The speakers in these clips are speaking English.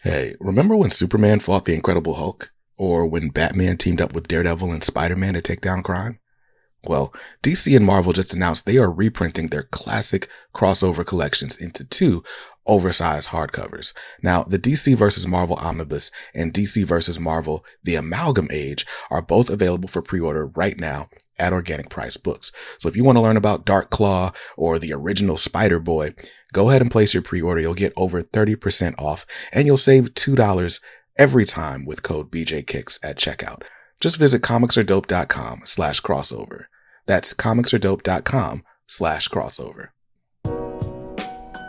Hey, remember when Superman fought the Incredible Hulk? Or when Batman teamed up with Daredevil and Spider-Man to take down crime? Well, DC and Marvel just announced they are reprinting their classic crossover collections into two oversized hardcovers. Now, the DC vs. Marvel Omnibus and DC vs. Marvel The Amalgam Age are both available for pre-order right now at Organic Price Books. So if you want to learn about Dark Claw or the original Spider-Boy, go ahead and place your pre-order. You'll get over 30% off and you'll save $2 every time with code BJKicks at checkout. Just visit comicsaredope.com/crossover. That's comicsaredope.com/crossover.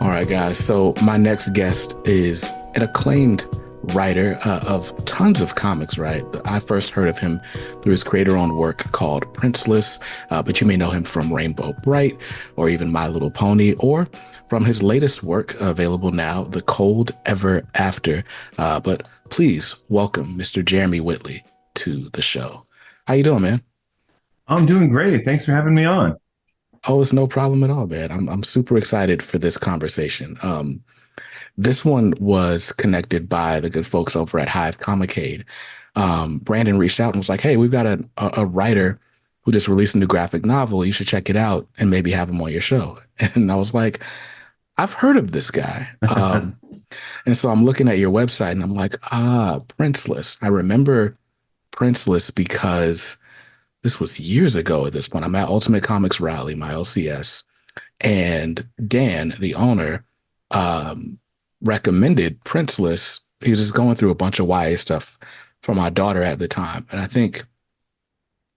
All right, guys. So my next guest is an acclaimed writer of tons of comics, right? I first heard of him through his creator-owned work called Princeless, but you may know him from Rainbow Bright or even My Little Pony, or from his latest work available now, The Cold Ever After. But please welcome Mr. Jeremy Whitley to the show. How you doing, man? I'm doing great. Thanks for having me on. Oh, it's no problem at all, man. I'm super excited for this conversation. This one was connected by the good folks over at Hive Comicade. Brandon reached out and was like, "Hey, we've got a writer who just released a new graphic novel. You should check it out and maybe have him on your show." And I was like, "I've heard of this guy." And so I'm looking at your website and I'm like, Princeless. I remember Princeless because this was years ago at this point. I'm at Ultimate Comics Rally, my LCS, and Dan, the owner, recommended Princeless. He was just going through a bunch of YA stuff for my daughter at the time. And I think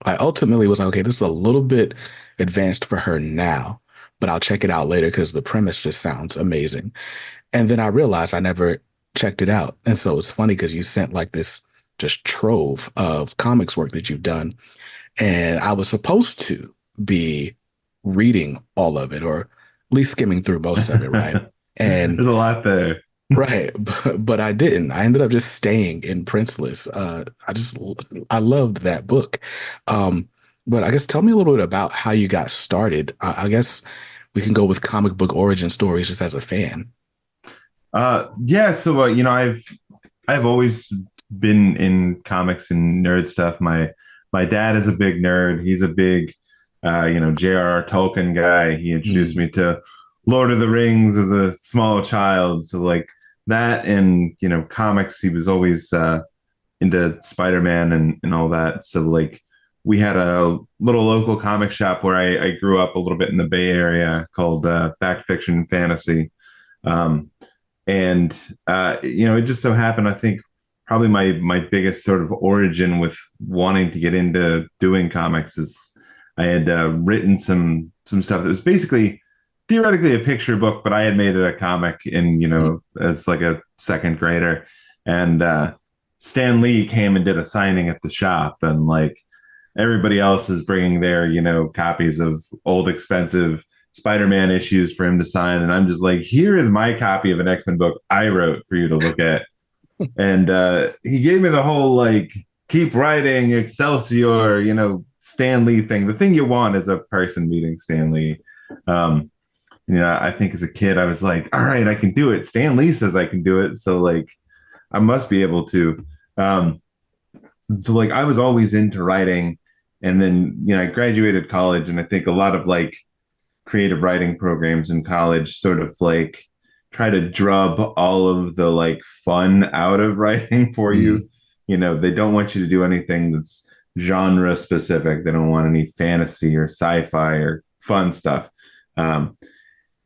I ultimately was like, okay, this is a little bit advanced for her now, but I'll check it out later because the premise just sounds amazing. And then I realized I never checked it out. And so it's funny because you sent like this just trove of comics work that you've done. And I was supposed to be reading all of it or at least skimming through most of it, right? And There's a lot there. right, but I didn't. I ended up just staying in Princeless. I loved that book. Um, but I guess tell me a little bit about how you got started. I guess we can go with comic book origin stories just as a fan. Yeah, so I've always been in comics and nerd stuff. My dad is a big nerd. He's a big J.R.R. Tolkien guy. He introduced Mm, me to Lord of the Rings as a small child. So like that and comics, he was always into Spider-Man and all that. So like we had a little local comic shop where I grew up a little bit in the Bay Area called Fact Fiction Fantasy. Um, and it just so happened, I think probably my biggest sort of origin with wanting to get into doing comics is I had written some stuff that was basically theoretically a picture book, but I had made it a comic in mm, as like a second grader. And Stan Lee came and did a signing at the shop, and like everybody else is bringing their copies of old expensive Spider-Man issues for him to sign, and I'm just like, here is my copy of an X-Men book I wrote for you to look at. And he gave me the whole like keep writing Excelsior, Stan Lee thing. The thing you want is a person meeting Stan Lee. um I think as a kid I was like, all right, I can do it. Stan Lee says I can do it, so like I must be able to. So like I was always into writing, and then I graduated college, and I think a lot of like creative writing programs in college sort of like try to drub all of the like fun out of writing for mm, you. They don't want you to do anything that's genre specific. They don't want any fantasy or sci-fi or fun stuff. Um,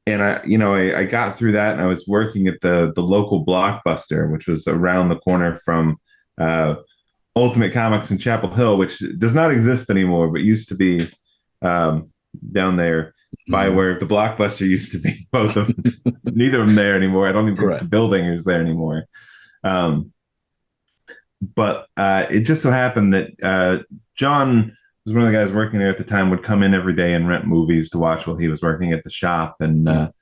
and I got through that, and I was working at the local Blockbuster, which was around the corner from uh, Ultimate Comics in Chapel Hill, which does not exist anymore, but used to be um, down there by mm. where the Blockbuster used to be. Both of neither of them there anymore. I don't even think the Correct. building is there anymore. Um, but it just so happened that John was one of the guys working there at the time. Would come in every day and rent movies to watch while he was working at the shop, and Mm,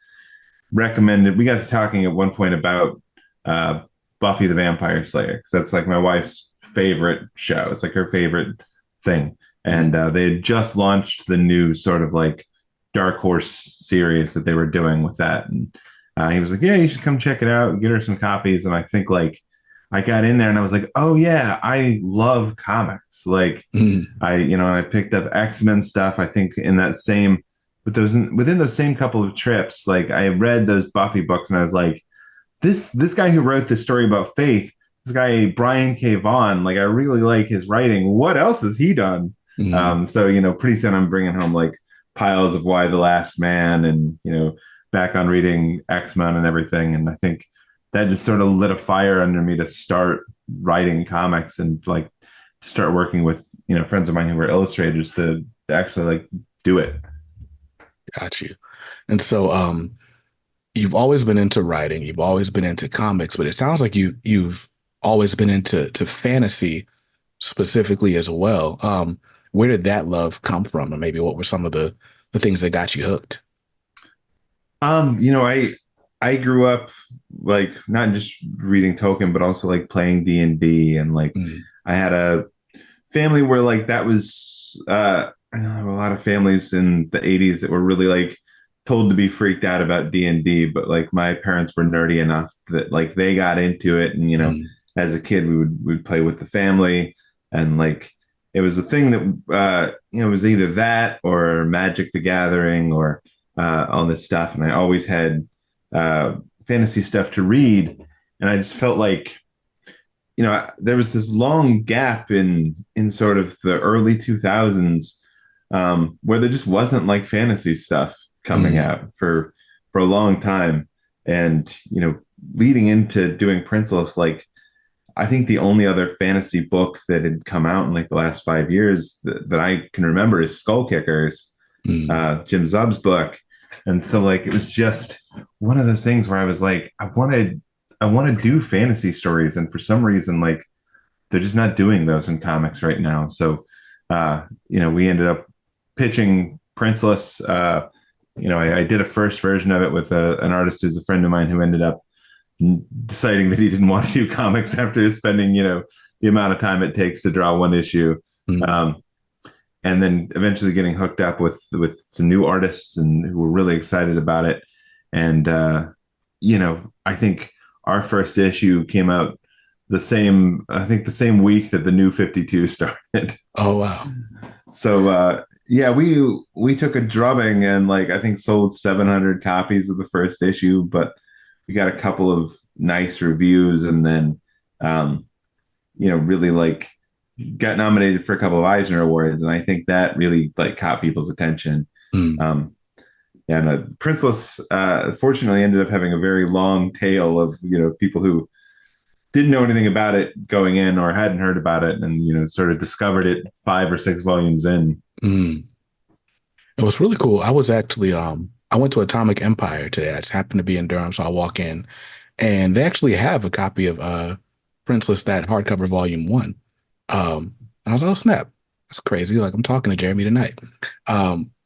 recommended. We got to talking at one point about uh, Buffy the Vampire Slayer, because that's like my wife's favorite show. It's like her favorite thing. mm, And they had just launched the new sort of like Dark Horse series that they were doing with that. And He was like, "Yeah, you should come check it out. Get her some copies." And I think like I got in there and I was like, "Oh yeah, I love comics." Like Mm, I picked up X-Men stuff. I think in that same, but those within those same couple of trips, like I read those Buffy books and I was like, this guy who wrote this story about Faith, this guy Brian K. Vaughan, like I really like his writing. What else has he done? mm. So pretty soon I'm bringing home like piles of Why the Last Man, and back on reading X-Men and everything. And I think that just sort of lit a fire under me to start writing comics and like start working with friends of mine who were illustrators to actually like do it. Got you. And so, you've always been into writing, you've always been into comics, but it sounds like you've always been into fantasy specifically as well. Where did that love come from, and maybe what were some of the things that got you hooked? I grew up like not just reading Tolkien, but also like playing D&D, and like Mm, I had a family where like that was I know a lot of families in the 80s that were really like told to be freaked out about D&D, but like my parents were nerdy enough that like they got into it, and mm, as a kid we would play with the family, and like it was a thing that it was either that or Magic the Gathering or all this stuff, and I always had uh fantasy stuff to read, and I just felt like there was this long gap in sort of the early 2000s, where there just wasn't like fantasy stuff coming mm, out for a long time. And leading into doing Princeless, like I think the only other fantasy book that had come out in like the last 5 years that I can remember is Skull Kickers, mm, Jim Zub's book. And so like it was just one of those things where I was like, I want to do fantasy stories, and for some reason, like they're just not doing those in comics right now. So, we ended up pitching Princeless. I did a first version of it with an artist who's a friend of mine who ended up deciding that he didn't want to do comics after spending, the amount of time it takes to draw one issue. mm. Um, and then eventually getting hooked up with some new artists and who were really excited about it. And I think our first issue came out the same week that the new 52 started. Oh wow. So yeah, we took a drubbing and like I think sold 700 copies of the first issue, but we got a couple of nice reviews, and then um, really like got nominated for a couple of Eisner Awards, and I think that really like caught people's attention. Mm. Um, and Princeless fortunately ended up having a very long tail of people who didn't know anything about it going in or hadn't heard about it, and sort of discovered it 5 or 6 volumes in. Mm. It was really cool. I was actually I went to Atomic Empire today. I just happened to be in Durham, so I walk in and they actually have a copy of Princeless, that hardcover volume 1. And I was like, oh snap. That's crazy. Like I'm talking to Jeremy tonight.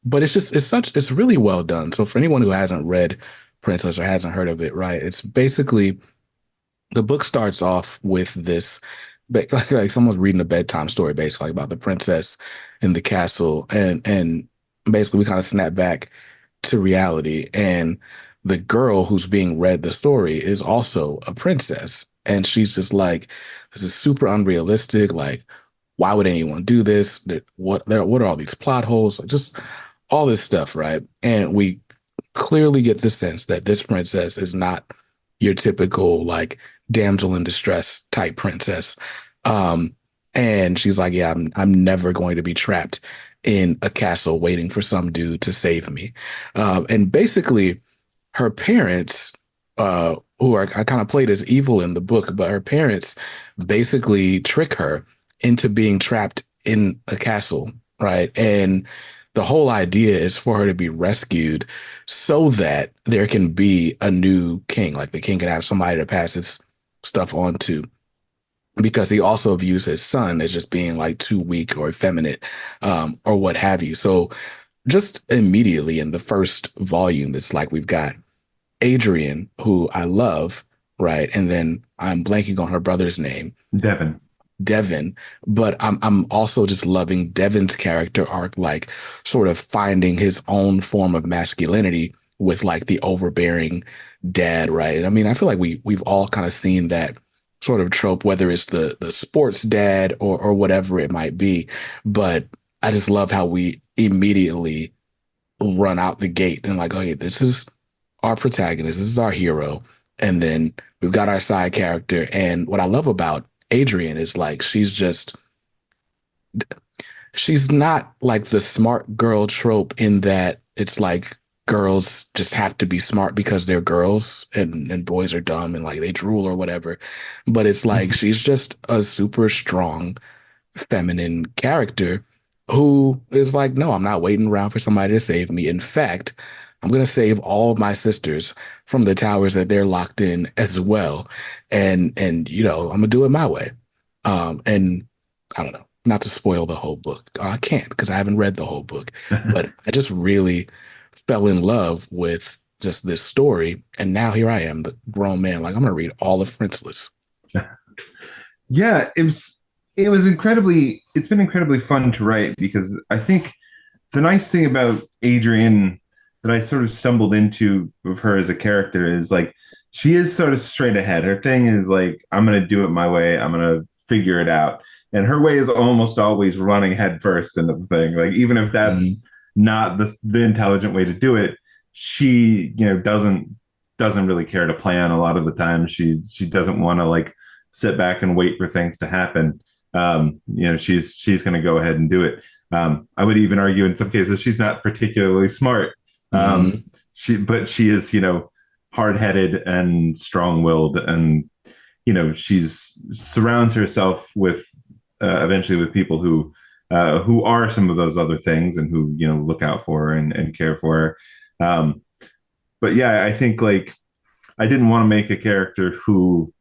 But it's really well done. So for anyone who hasn't read Princeless or hasn't heard of it, right? It's basically the book starts off with this like someone's reading a bedtime story basically about the princess in the castle, and basically we kind of snap back to reality, and the girl who's being read the story is also a princess, and she's just like, this is super unrealistic, like why would anyone do this, what are all these plot holes, just all this stuff, right? And we clearly get the sense that this princess is not your typical like damsel in distress type princess. Um, and she's like, yeah, I'm never going to be trapped in a castle waiting for some dude to save me. And basically, her parents, who are kind of played as evil in the book, but her parents basically trick her into being trapped in a castle, right? And the whole idea is for her to be rescued so that there can be a new king. Like the king can have somebody to pass his stuff on to, because he also views his son as just being like too weak or effeminate, or what have you. So just immediately in the first volume, it's like we've got Adrian, who I love, right? And then I'm blanking on her brother's name, Devin. Devin, but I'm also just loving Devin's character arc, like sort of finding his own form of masculinity with like the overbearing dad, right? And I mean, I feel like we've all kind of seen that sort of trope, whether it's the sports dad or whatever it might be. But I just love how we immediately run out the gate and like, okay, this is our protagonist, this is our hero, and then we've got our side character. And what I love about Adrian is like she's not like the smart girl trope in that it's like girls just have to be smart because they're girls and boys are dumb and like they drool or whatever. But it's like she's just a super strong feminine character who is like, no, I'm not waiting around for somebody to save me. In fact, I'm going to save all of my sisters from the towers that they're locked in as well. And I'm going to do it my way. And I don't know, not to spoil the whole book. I can't because I haven't read the whole book, but I just really fell in love with just this story. And now here I am, the grown man. Like, I'm going to read all of Princeless. Yeah, it's been incredibly fun to write because I think the nice thing about Adrian that I sort of stumbled into of her as a character is like she is sort of straight ahead. Her thing is like, I'm gonna do it my way, I'm gonna figure it out. And her way is almost always running head first into the thing. Like even if that's not the intelligent way to do it, she, doesn't really care to plan a lot of the time. She doesn't want to like sit back and wait for things to happen. She's going to go ahead and do it. I would even argue in some cases she's not particularly smart. She is, hard headed and strong willed, and she's surrounds herself with eventually with people who are some of those other things and who look out for her and care for her. But yeah, I think like I didn't want to make a character who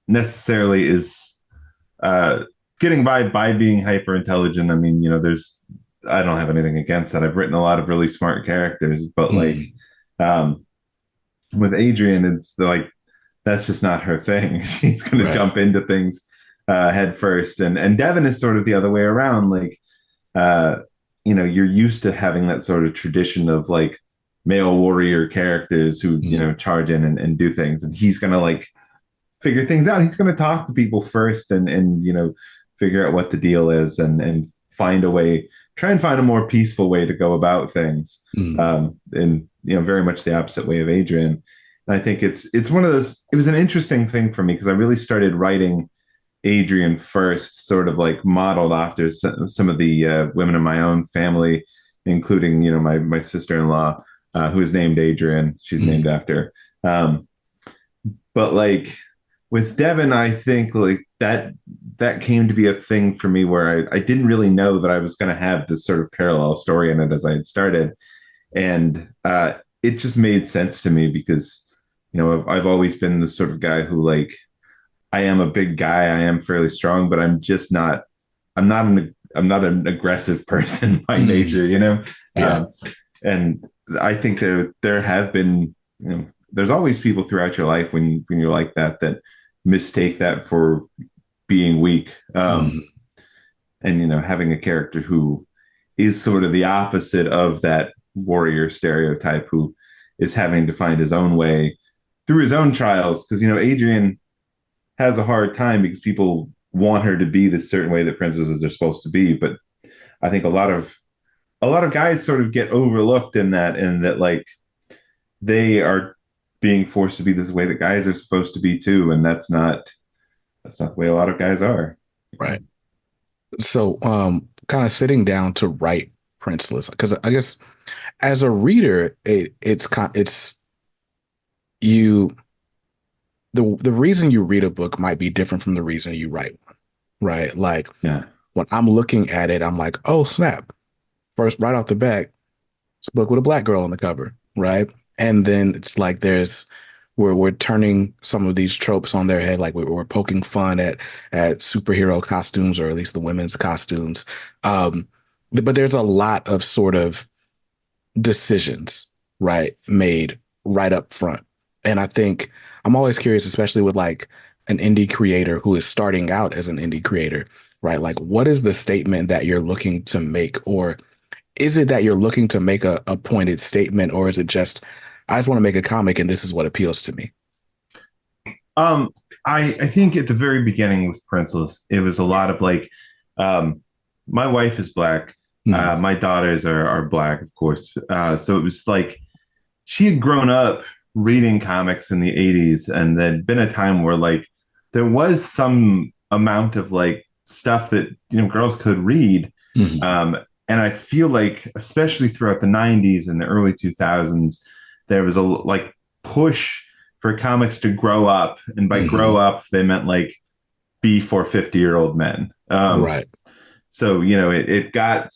necessarily is getting by being hyper intelligent. I mean, I don't have anything against that. I've written a lot of really smart characters, but like with Adrian, it's like that's just not her thing. She's going to jump into things head first, and Devin is sort of the other way around. Like, you're used to having that sort of tradition of like male warrior characters who charge in and do things, and he's going to like figure things out. He's going to talk to people first and figure out what the deal is and find a way, try and find a more peaceful way to go about things. And very much the opposite way of Adrian. And I think it's one of those, it was an interesting thing for me because I really started writing Adrian first, sort of like modeled after some of the women in my own family, including, my sister-in-law, who is named Adrian. She's named after. But like, with Devin, I think like that came to be a thing for me where I didn't really know that I was going to have this sort of parallel story in it as I had started. And it just made sense to me because, I've always been the sort of guy who like, I am a big guy, I am fairly strong, but I'm not an aggressive person by nature, Yeah. And I think there have been, there's always people throughout your life when you're like that mistake that for being weak. And having a character who is sort of the opposite of that warrior stereotype, who is having to find his own way through his own trials. Because Adrian has a hard time because people want her to be this certain way that princesses are supposed to be. But I think a lot of guys sort of get overlooked in that like they are being forced to be this way that guys are supposed to be too, and that's not the way a lot of guys are. Right. So, kind of sitting down to write Princeless, because I guess as a reader, it's you the reason you read a book might be different from the reason you write one, right? Like when I'm looking at it, I'm like, oh snap! First, right off the bat, it's a book with a black girl on the cover, right? And then it's like we're turning some of these tropes on their head, like we're poking fun at superhero costumes, or at least the women's costumes. But there's a lot of sort of decisions, right, made right up front. And I think I'm always curious, especially with like an indie creator who is starting out as an indie creator, right? Like, what is the statement that you're looking to make? Or is it that you're looking to make a pointed statement, or is it just I just want to make a comic and this is what appeals to me? Um, I think at the very beginning with Princeless, it was a lot of like, um, my wife is black. Mm, My daughters are black, of course. So it was like she had grown up reading comics in the 80s, and there'd been a time where like there was some amount of like stuff that girls could read. mm, Um, and I feel like, especially throughout the 90s and the early 2000s, there was a like push for comics to grow up. And by grow mm, up, they meant like be for 50-year-old men. right. So, it got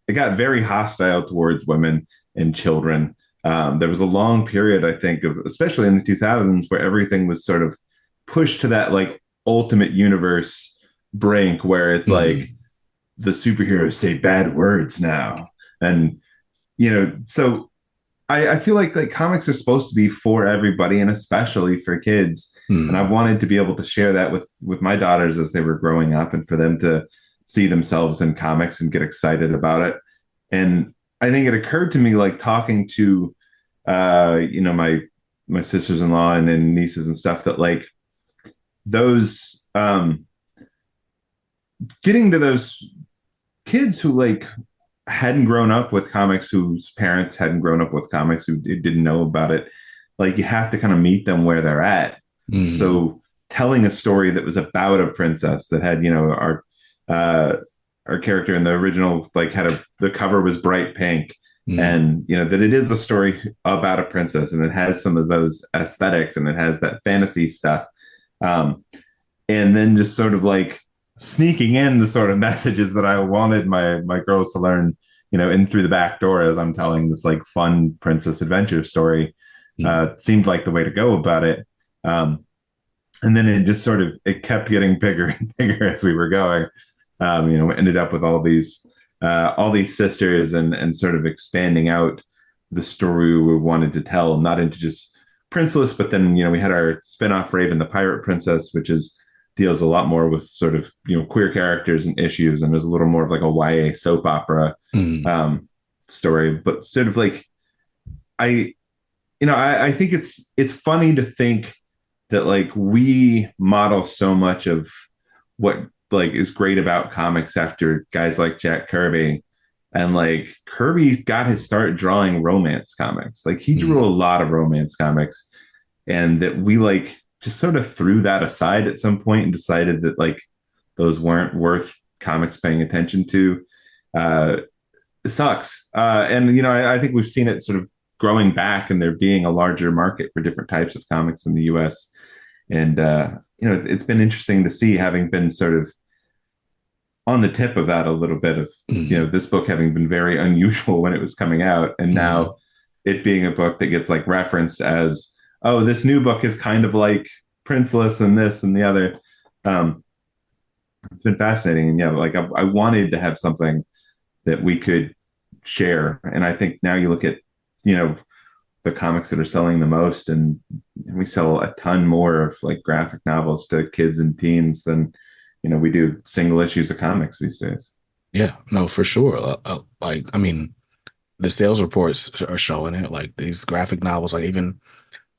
it got very hostile towards women and children. There was a long period, I think, of especially in the 2000s where everything was sort of pushed to that like ultimate universe brink where it's like Mm, the superheroes say bad words now. And, so I feel like comics are supposed to be for everybody and especially for kids. And I mm, wanted to be able to share that with my daughters as they were growing up and for them to see themselves in comics and get excited about it. And I think it occurred to me like talking to my sisters-in-law and nieces and stuff that like those getting to those kids who like hadn't grown up with comics, whose parents hadn't grown up with comics, who didn't know about it, like you have to kind of meet them where they're at. mm, So telling a story that was about a princess that had, uh, our character in the original like had the cover was bright pink, mm, and that it is a story about a princess and it has some of those aesthetics and it has that fantasy stuff. Um, and then just sort of like sneaking in the sort of messages that I wanted my girls to learn, in through the back door as I'm telling this like fun princess adventure story, mm. seemed like the way to go about it. Um, and then it just sort of it kept getting bigger and bigger as we were going. We ended up with all these sisters and sort of expanding out the story we wanted to tell, not into just Princeless, but then we had our spin-off Raven the Pirate Princess, which is deals a lot more with sort of queer characters and issues, and there's a little more of like a YA soap opera Mm, story, but sort of like I I think it's funny to think that like we model so much of what like is great about comics after guys like Jack Kirby. And like Kirby got his start drawing romance comics. Like he drew a mm, lot of romance comics, and that we like just sort of threw that aside at some point and decided that like those weren't worth comics paying attention to. Uh, it sucks. And I think we've seen it sort of growing back and there being a larger market for different types of comics in the US. And it's been interesting to see, having been sort of on the tip of that a little bit of mm, this book having been very unusual when it was coming out, and mm. now it being a book that gets like referenced as, oh, this new book is kind of like Princeless and this and the other. um it's been fascinating. And yeah, like I wanted to have something that we could share. And I think now you look at you know the comics that are selling the most, and we sell a ton more of like graphic novels to kids and teens than we do single issues of comics these days. Yeah, no, for sure. Like, I mean, the sales reports are showing it. Like these graphic novels, like even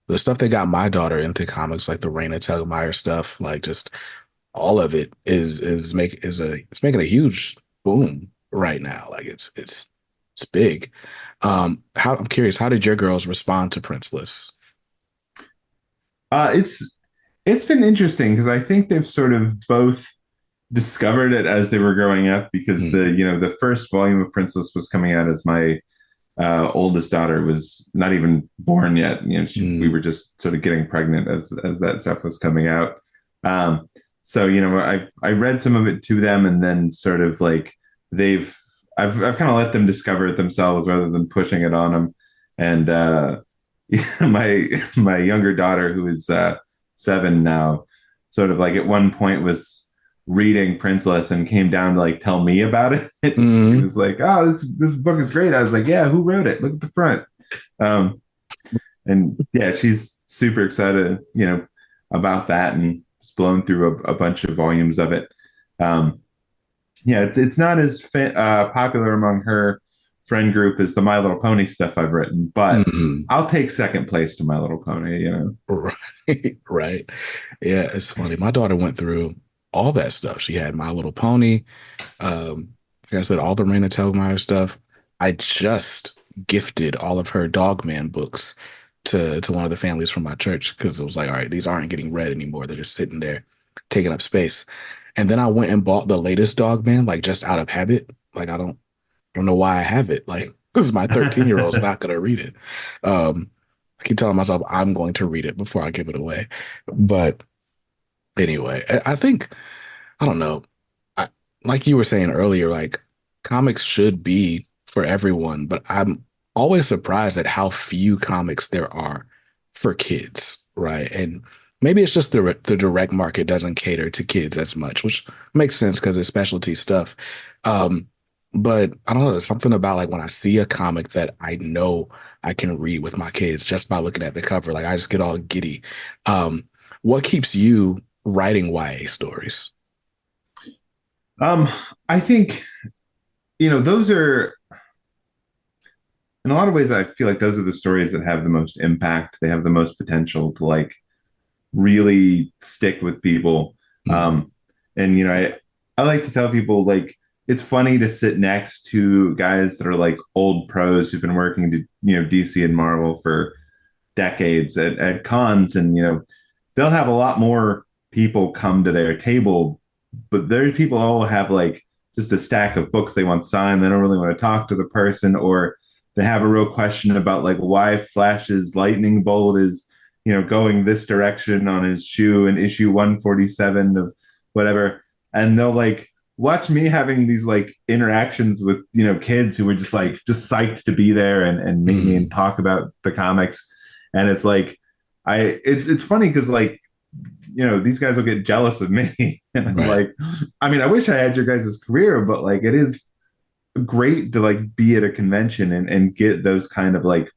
the stuff that got my daughter into comics, like the Raina Telgemeier stuff, like just all of it it's making a huge boom right now. Like it's big. How I'm curious, how did your girls respond to Princeless? It's been interesting because I think they've sort of both discovered it as they were growing up, because Mm, the first volume of Princess was coming out as my oldest daughter was not even born yet. We mm, were just sort of getting pregnant as that stuff was coming out. Um, so I read some of it to them, and then sort of like they've I've kind of let them discover it themselves rather than pushing it on them. And my younger daughter, who is 7 now, sort of like at one point was reading Princeless and came down to like tell me about it. She mm. was like, "Oh, this book is great." I was like, "Yeah, who wrote it? Look at the front." Um, and yeah, she's super excited, about that, and just blown through a bunch of volumes of it. Yeah, it's not as popular among her friend group is the My Little Pony stuff I've written, but Mhm. I'll take second place to My Little Pony, you know. Right. Right. Yeah, it's funny. My daughter went through all that stuff. She had My Little Pony. Like I said, all the Raina Telgemeier stuff. I just gifted all of her Dogman books to one of the families from my church because it was like, all right, these aren't getting read anymore. They're just sitting there taking up space. And then I went and bought the latest Dogman, like just out of habit. Like I don't know why I have it. Like, because my 13-year-old's not gonna read it. Um, I keep telling myself I'm going to read it before I give it away. But anyway, I think I don't know. I, like you were saying earlier, like comics should be for everyone, but I'm always surprised at how few comics there are for kids, right? And maybe it's just the direct market doesn't cater to kids as much, which makes sense because it's specialty stuff. Um, but I don't know, there's something about like when I see a comic that I know I can read with my kids just by looking at the cover, like I just get all giddy. Um, what keeps you writing YA stories? Um, I think, those are, in a lot of ways, I feel like those are the stories that have the most impact. They have the most potential to like really stick with people. Mhm. Um, and I like to tell people like it's funny to sit next to guys that are like old pros who've been working to DC and Marvel for decades at cons, and they'll have a lot more people come to their table, but there's people all have like just a stack of books they want signed. They don't really want to talk to the person, or they have a real question about like why Flash's lightning bolt is going this direction on his shoe in issue 147 of whatever, and they'll like watch me having these like interactions with kids who were just psyched to be there and meet me and Mm, talk about the comics. And it's like it's funny because like these guys will get jealous of me and I'm right. like, I mean, I wish I had your guys' career, but like it is great to like be at a convention and get those kind of like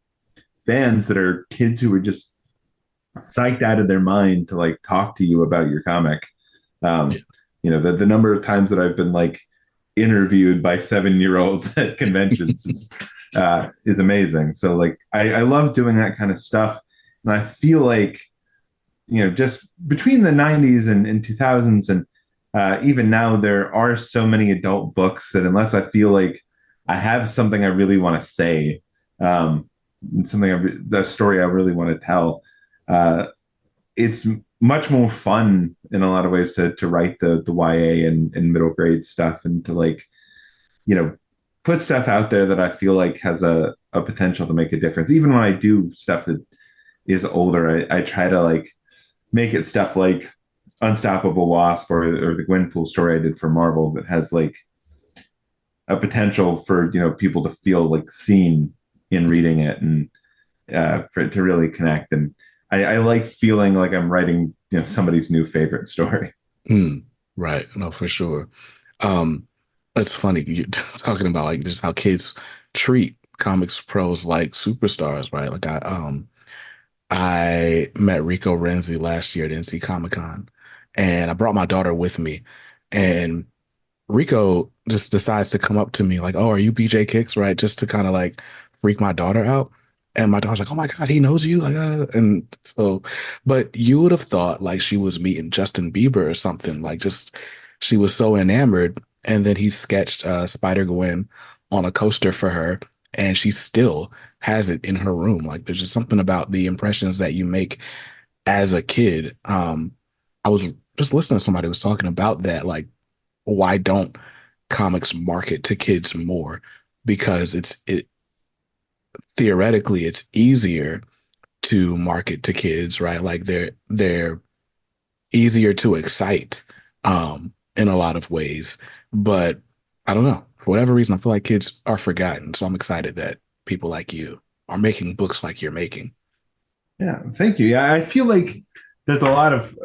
fans that are kids who are just psyched out of their mind to like talk to you about your comic. Yeah. um the number of times that I've been like interviewed by 7-year olds at conventions is amazing. So like I love doing that kind of stuff, and I feel like just between the 90s and 2000s and even now, there are so many adult books that unless I feel like I have something I really want to say, um, the story I really want to tell, uh, it's much more fun in a lot of ways to write the YA and middle grade stuff, and to like you know put stuff out there that I feel like has a potential to make a difference. Even when I do stuff that is older, I try to like make it stuff like Unstoppable Wasp or the Gwenpool story I did for Marvel that has like a potential for people to feel like seen in reading it, and for it to really connect. And I like feeling like I'm writing somebody's new favorite story. Mm, right. No, for sure. Um, it's funny you talking about like just how kids treat comics pros like superstars, right? Like I met Rico Renzi last year at NC Comic Con, and I brought my daughter with me, and Rico just decides to come up to me like, "Oh, are you BJ Kicks?" Right, just to kind of like freak my daughter out. And my daughter's like, "Oh my God, he knows you!" Like, and so, but you would have thought like she was meeting Justin Bieber or something. Like, just she was so enamored. And then he sketched Spider Gwen on a coaster for her, and she still has it in her room. Like, there's just something about the impressions that you make as a kid. I was just listening to somebody who was talking about that, like why don't comics market to kids more? Because it theoretically it's easier to market to kids, right? Like they're easier to excite in a lot of ways. But I don't know. For whatever reason, I feel like kids are forgotten. So I'm excited that people like you are making books like you're making. Yeah, thank you. Yeah, I feel like there's a lot of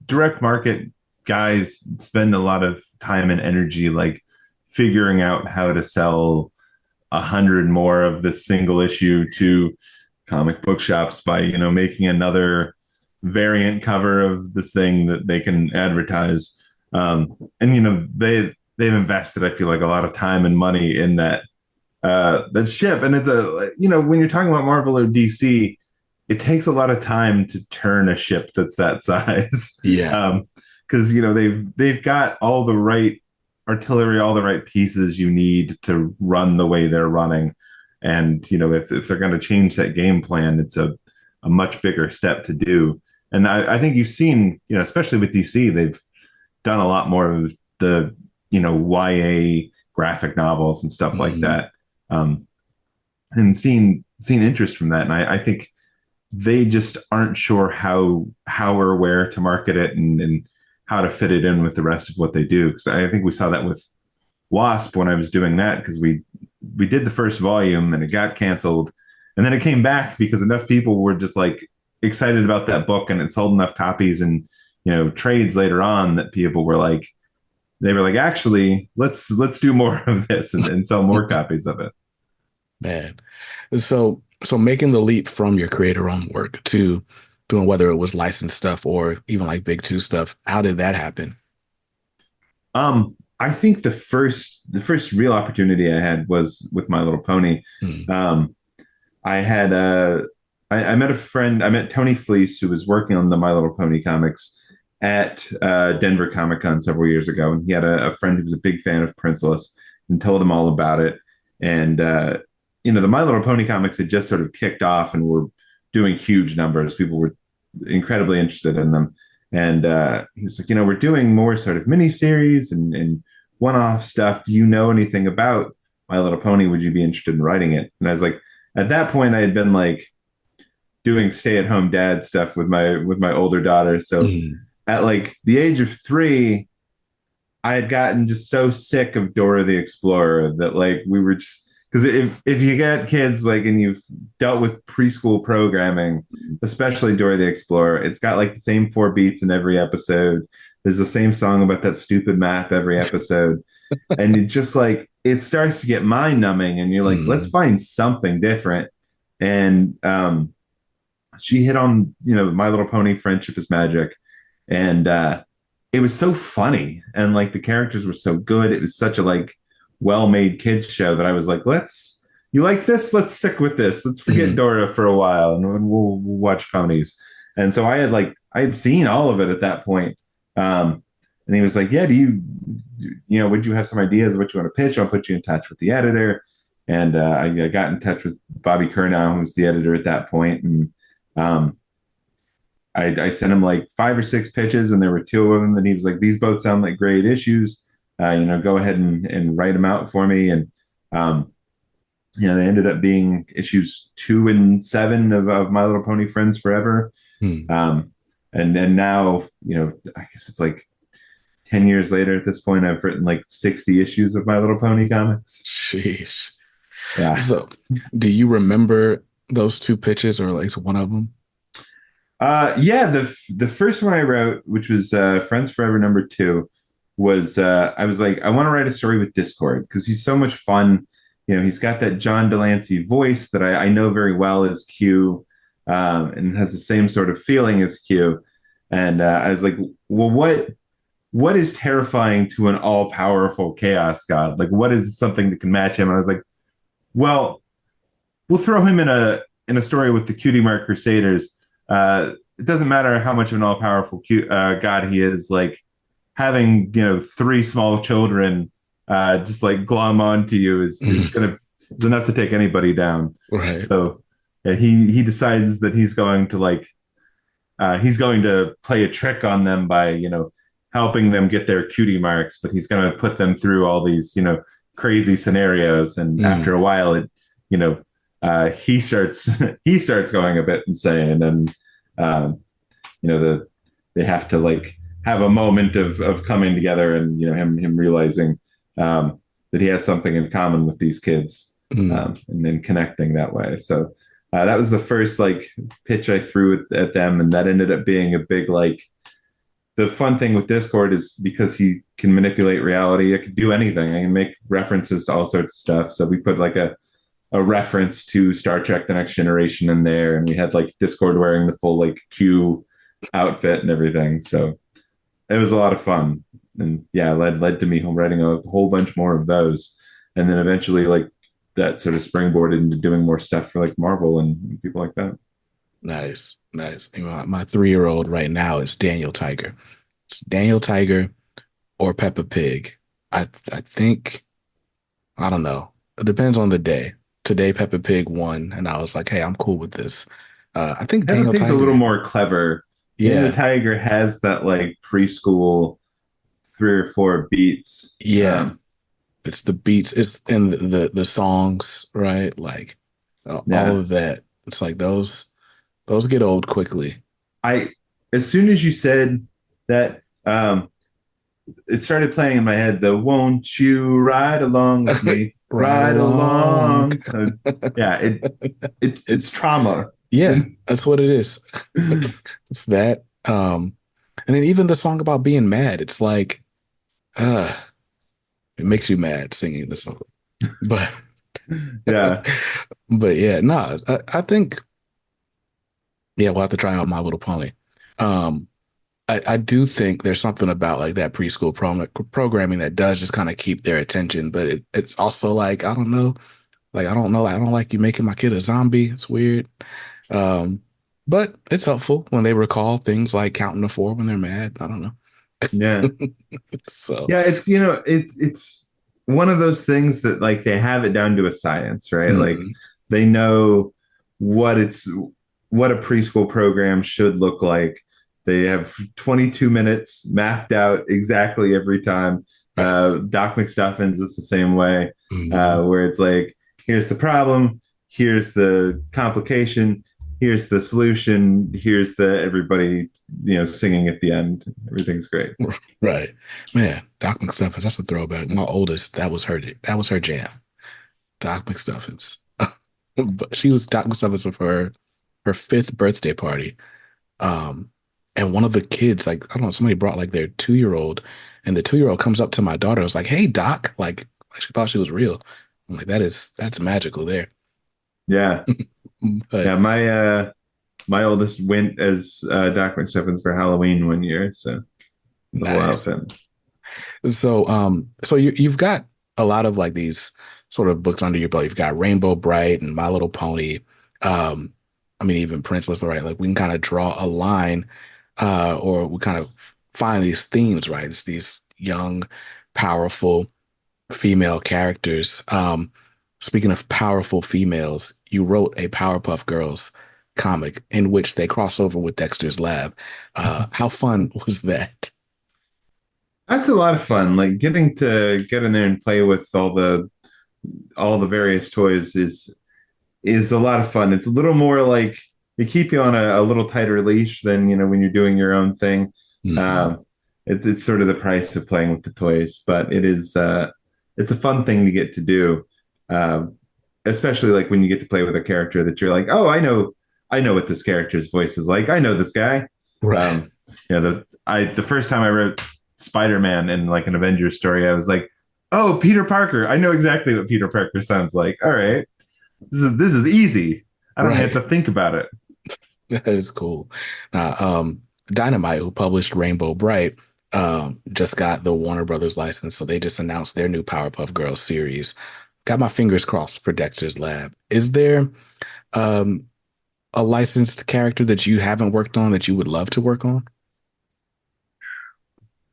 direct market guys spend a lot of time and energy like figuring out how to sell 100 more of this single issue to comic book shops by making another variant cover of this thing that they can advertise. And they've invested, I feel like, a lot of time and money in that that ship. And it's a, when you're talking about Marvel or DC, it takes a lot of time to turn a ship that's that size. Yeah. Because they've got all the right artillery, all the right pieces you need to run the way they're running. And if they're going to change that game plan, it's a much bigger step to do. And I think you've seen, especially with DC, they've done a lot more of the YA graphic novels and stuff like that, and seen interest from that. And I think they just aren't sure how or where to market it, and how to fit it in with the rest of what they do. Because I think we saw that with Wasp when I was doing that, because we did the first volume and it got canceled, and then it came back because enough people were just like excited about that book, and it sold enough copies and trades later on that people were like, actually, let's do more of this, and sell more copies of it. Man. So making the leap from your creator-owned work to doing, whether it was licensed stuff or even like Big Two stuff, how did that happen? I think the first real opportunity I had was with My Little Pony. I had I met a friend. I met Tony Fleece, who was working on the My Little Pony comics at Denver Comic Con several years ago, and he had a friend who was a big fan of Princeless and told him all about it. And the My Little Pony comics had just sort of kicked off and were doing huge numbers. People were incredibly interested in them. And he was like, we're doing more sort of miniseries and one-off stuff. Do you know anything about My Little Pony? Would you be interested in writing it? And I was like, at that point, I had been like doing stay-at-home dad stuff with my older daughter. So at like the age of 3, I had gotten just so sick of Dora the Explorer that like we were just, because if you get kids like and you've dealt with preschool programming, especially Dora the Explorer, it's got like the same 4 beats in every episode. There's the same song about that stupid map every episode. And it just like, it starts to get mind numbing, and you're like, let's find something different. And she hit on, My Little Pony Friendship is Magic. And it was so funny. And like the characters were so good. It was such a like well-made kids show that I was like, you like this? Let's stick with this. Let's forget Dora for a while, and we'll watch ponies. And so I had seen all of it at that point. And he was like, yeah, would you have some ideas of what you want to pitch? I'll put you in touch with the editor. And I got in touch with Bobby Curnow, who was the editor at that point. And I sent him like 5 or 6 pitches, and there were 2 of them. And he was like, these both sound like great issues. Go ahead and write them out for me. And, they ended up being issues 2 and 7 of My Little Pony Friends Forever. And then now, I guess it's like 10 years later at this point, I've written like 60 issues of My Little Pony comics. Jeez. Yeah. So do you remember those 2 pitches, or at least one of them? Yeah, the first one I wrote, which was Friends Forever #2, was I was like, I want to write a story with Discord because he's so much fun. He's got that John Delancey voice that I know very well as Q, and has the same sort of feeling as Q. And I was like, well, what is terrifying to an all-powerful chaos god? Like, what is something that can match him? And I was like, well, we'll throw him in a story with the Cutie Mark Crusaders. It doesn't matter how much of an all-powerful god he is. Like, having 3 small children just like glom onto you is enough to take anybody down. Right. So he decides that he's going to play a trick on them by helping them get their cutie marks, but he's going to put them through all these crazy scenarios, and after a while he starts going a bit insane, and they have to like have a moment of coming together, and him realizing that he has something in common with these kids, and then connecting that way. So that was the first like pitch I threw at them, and that ended up being a big like. The fun thing with Discord is because he can manipulate reality, it can do anything. I can make references to all sorts of stuff. So we put like a reference to Star Trek: The Next Generation in there, and we had like Discord wearing the full like Q outfit and everything. So it was a lot of fun, and yeah, led to me writing a whole bunch more of those, and then eventually like that sort of springboarded into doing more stuff for like Marvel and people like that. Nice, nice. You know, my 3-year-old right now is Daniel Tiger. It's Daniel Tiger or Peppa Pig. I think I don't know. It depends on the day. Today Peppa Pig won, and I was like, hey, I'm cool with this. I think Peppa Daniel Pig's a little Tiger. more clever. Daniel Yeah, Tiger has that like preschool 3 or 4 beats. yeah. It's the beats. It's in the songs, right? Like all Yeah, of that. It's like those get old quickly. I as soon as you said that, it started playing in my head. The "Won't you ride along with me, Right ride along. along." Yeah, it's It's trauma. yeah, that's what it is. It's that. And then even the song about being mad, it's like, uh, it makes you mad singing the song. But Yeah, but yeah, no, I think yeah, we'll have to try out My Little Pony. Um, I do think there's something about like that preschool programming that does just kind of keep their attention, but it's also like I don't know, like I don't know, I don't like you making my kid a zombie. It's weird. Um, but it's helpful when they recall things like counting to 4 when they're mad. I don't know. yeah. So, Yeah, it's one of those things that like they have it down to a science, right? Like mhm, they know what it's what a preschool program should look like. They have 22 minutes mapped out exactly every time. right. Doc McStuffins is the same way, Mhm, where it's like, here's the problem, here's the complication, here's the solution, here's the everybody, singing at the end. Everything's great. right. Man, Doc McStuffins, that's a throwback. My oldest, that was her jam. Doc McStuffins. But she was Doc McStuffins for her 5th birthday party. Um, and one of the kids, like, I don't know, somebody brought like their 2-year-old, and the 2-year-old comes up to my daughter, was like, "Hey, Doc," like she thought she was real. I'm like, that's magical there. Yeah. But Yeah, my oldest went as Doc McStuffins for Halloween one year, so the whole nice. outfit. So you've got a lot of like these sort of books under your belt. You've got Rainbow Bright and My Little Pony. Um, I mean, even Princeless, right? Like we can kind of draw a line, or we kind of find these themes, right? It's these young, powerful female characters. Speaking of powerful females, you wrote a Powerpuff Girls comic in which they cross over with Dexter's Lab. How fun was that? That's a lot of fun. Like getting to get in there and play with all the various toys is a lot of fun. It's a little more like they keep you on a little tighter leash than when you're doing your own thing. Mhm. Um, it's sort of the price of playing with the toys, but it's a fun thing to get to do. Um, Especially like when you get to play with a character that you're like, oh, I know what this character's voice is like. I know this guy. Right. Um, the first time I wrote Spider-Man in like an Avengers story, I was like, oh, Peter Parker. I know exactly what Peter Parker sounds like. All right, this is easy. I don't have Right. to think about it. That is cool. Uh, um, Dynamite, who published Rainbow Bright, just got the Warner Brothers license, so they just announced their new Powerpuff Girls series. Got my fingers crossed for Dexter's Lab. Is there um, a licensed character that you haven't worked on that you would love to work on?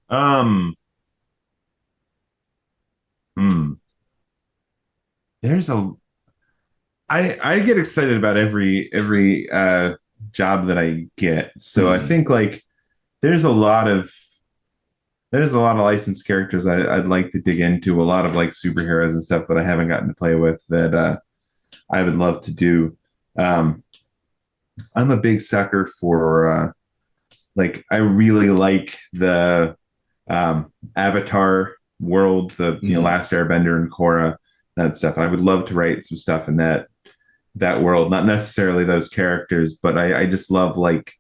Um, hmm. There's a I get excited about every job that I get. So I Mm, think like there's a lot of there's a lot of licensed characters I'd like to dig into, a lot of like superheroes and stuff that I haven't gotten to play with that I would love to do. Um, I'm a big sucker for like I really like the Avatar world, the mm, Last Airbender and Korra, that stuff. I would love to write some stuff in that world, not necessarily those characters, but I just love like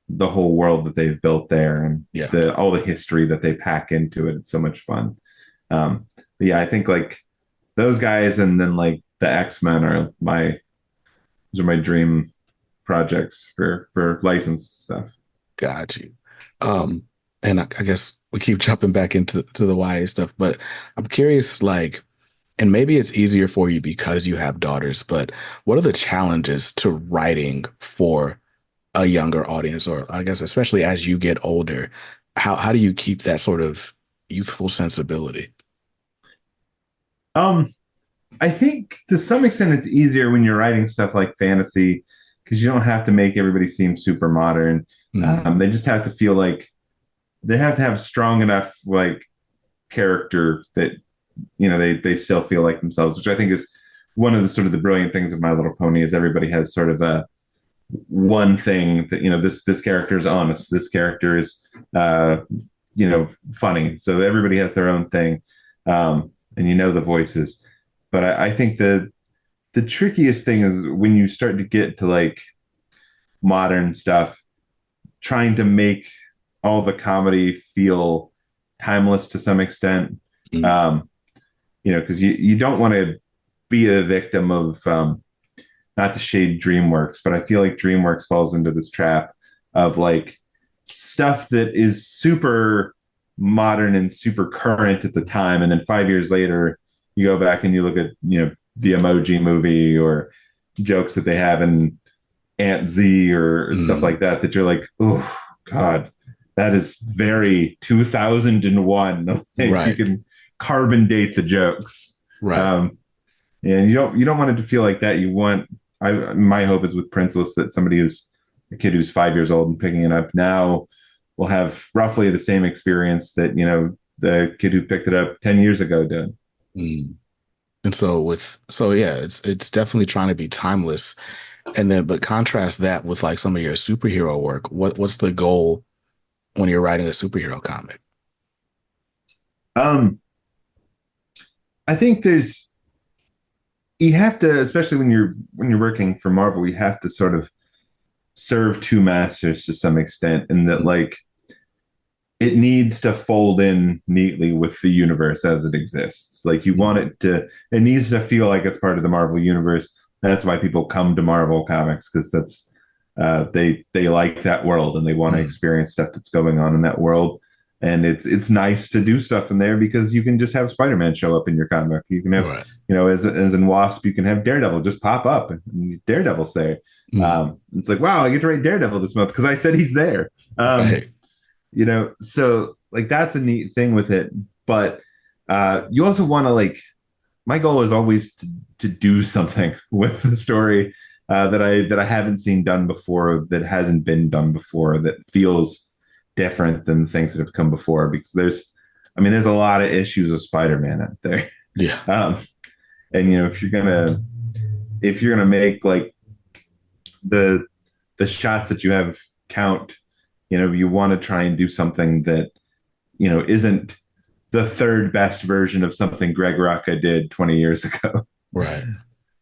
the whole world that they've built there and yeah, the all the history that they pack into it. It's so much fun. But yeah, I think like those guys and then like the X-Men are my those are my dream projects for licensed stuff. got you. Um, and I guess we keep jumping back into the YA stuff, but I'm curious, like. And maybe it's easier for you because you have daughters, but what are the challenges to writing for a younger audience, or I guess especially as you get older? How do you keep that sort of youthful sensibility? Um, I think to some extent it's easier when you're writing stuff like fantasy because you don't have to make everybody seem super modern. Mm, They just have to feel like they have to have strong enough like character that they still feel like themselves, which I think is one of the sort of the brilliant things of My Little Pony is everybody has sort of a one thing that this character is honest, this character is funny, so everybody has their own thing, and the voices. But I think the trickiest thing is when you start to get to like modern stuff, trying to make all the comedy feel timeless to some extent. mm, Um, because you don't want to be a victim of not to shade DreamWorks, but I feel like DreamWorks falls into this trap of like stuff that is super modern and super current at the time, and then 5 years later, you go back and you look at the Emoji Movie or jokes that they have in Aunt Z or stuff mm. like that. That you're like, oh God, that is very 2001. Like you Right, can carbon date the jokes. right. Um, and you don't want it to feel like that. You want my hope is with Princeless that somebody who's a kid who's 5 years old and picking it up now will have roughly the same experience that the kid who picked it up 10 years ago did. Mm. And so yeah, it's definitely trying to be timeless. And then but contrast that with like some of your superhero work. What's the goal when you're writing a superhero comic? Um, I think you have to, especially when you're working for Marvel, you have to sort of serve two masters to some extent, and that like it needs to fold in neatly with the universe as it exists. Like you want it needs to feel like it's part of the Marvel universe. That's why people come to Marvel comics, because that's they like that world and they want to Mm, experience stuff that's going on in that world. And it's nice to do stuff in there because you can just have Spider-Man show up in your comic. You can have, right. as in Wasp, you can have Daredevil just pop up and Daredevil's there. Mm, It's like, wow, I get to write Daredevil this month because I said he's there. right. So like that's a neat thing with it. But you also want to like, my goal is always to do something with the story that I haven't seen done before, that hasn't been done before, that feels different than things that have come before. Because there's a lot of issues of Spider-Man out there. Yeah. um, and if you're gonna make like the shots that you have count, you want to try and do something that isn't the third best version of something Greg Rucka did 20 years ago. Right.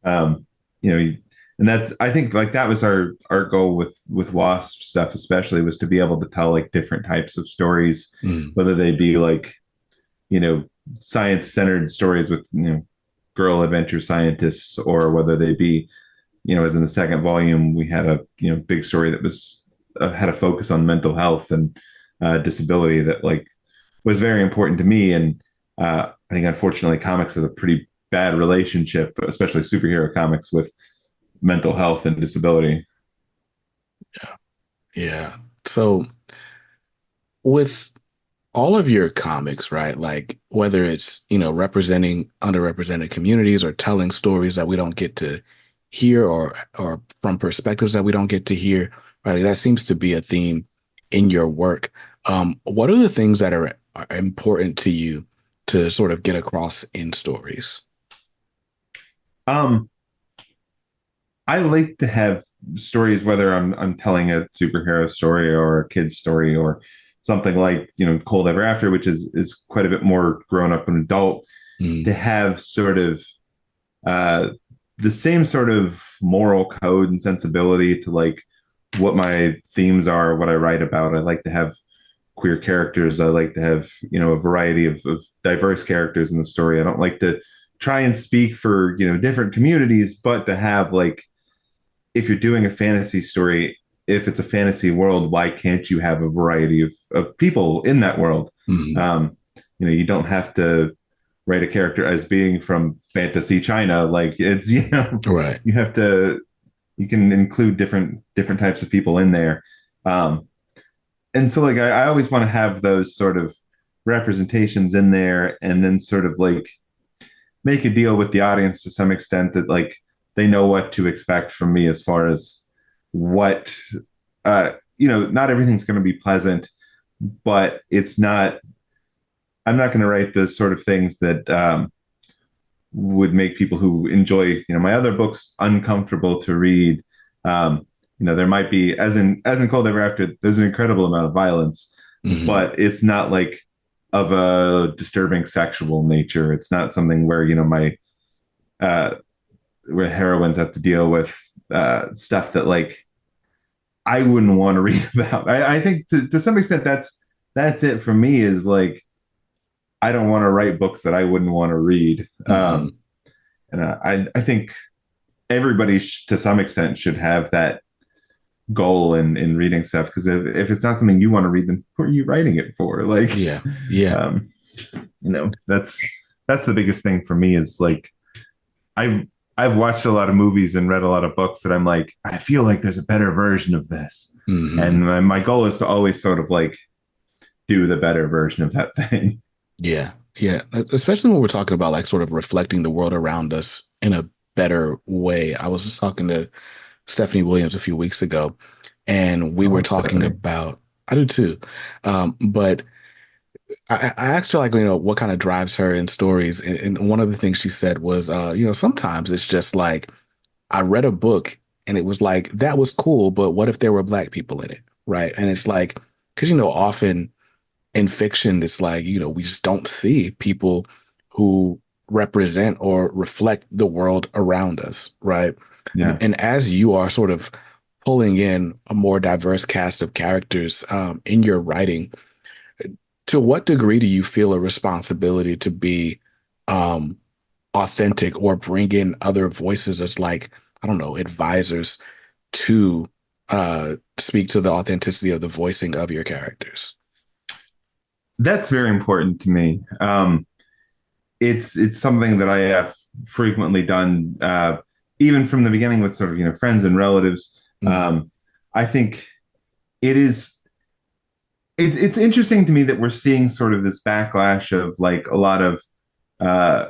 um, you know, and that, I think like that was our goal with Wasp stuff, especially, was to be able to tell like different types of stories, Mm, whether they be like you know science centered stories with girl adventure scientists, or whether they be as in the second volume we had a big story that was had a focus on mental health and disability that like was very important to me. And I think unfortunately comics has a pretty bad relationship, especially superhero comics, with mental health and disability. yeah. Yeah. So with all of your comics, right? Like whether it's, representing underrepresented communities or telling stories that we don't get to hear, or from perspectives that we don't get to hear, right? That seems to be a theme in your work. What are the things that are important to you to sort of get across in stories? um I like to have stories, whether I'm telling a superhero story or a kid's story or something like Cold Ever After, which is quite a bit more grown up and adult, to Mm, have sort of uh, the same sort of moral code and sensibility to like what my themes are, what I write about. I like to have queer characters. I like to have a variety of diverse characters in the story. I don't like to try and speak for different communities, but to have like, if you're doing a fantasy story, if it's a fantasy world, why can't you have a variety of people in that world? mm, You don't have to write a character as being from fantasy China. Like it's, you know, Right. you have to, you can include different types of people in there. Um, and so like I always want to have those sort of representations in there, and then sort of like make a deal with the audience to some extent that like they know what to expect from me as far as what you know, not everything's going to be pleasant, but it's not, I'm not going to write the sort of things that would make people who enjoy, you know, my other books uncomfortable to read. You know, there might be, as in Cold Ever After, there's an incredible amount of violence, Hmm. but it's not like of a disturbing sexual nature. It's not something where, you know, my uh where heroines have to deal with stuff that like I wouldn't want to read about. I think to some extent that's it for me, is like I don't want to write books that I wouldn't want to read. Hmm. And I think everybody to some extent should have that goal in reading stuff, because if it's not something you want to read, then who are you writing it for? Like, Yeah. Yeah. um, you know, that's the biggest thing for me, is like I've I've watched a lot of movies and read a lot of books that I'm like, I feel like there's a better version of this. Hmm. And my goal is to always sort of like do the better version of that thing. Yeah. Yeah. Especially when we're talking about like sort of reflecting the world around us in a better way. I was just talking to Stephanie Williams a few weeks ago, and we I were love talking Stephanie. about, I do too. But I asked her, like, what kind of drives her in stories. And one of the things she said was, sometimes it's just like, I read a book and it was like, that was cool, but what if there were black people in it? Right. And it's like, because, often in fiction, it's like, we just don't see people who represent or reflect the world around us. Right. Yeah. And as you are sort of pulling in a more diverse cast of characters in your writing, to what degree do you feel a responsibility to be um, authentic or bring in other voices as like, I don't know, advisors to speak to the authenticity of the voicing of your characters? That's very important to me. It's something that I have frequently done, even from the beginning with sort of, you know, friends and relatives. Mm, I think it is it's interesting to me that we're seeing sort of this backlash of like a lot of uh,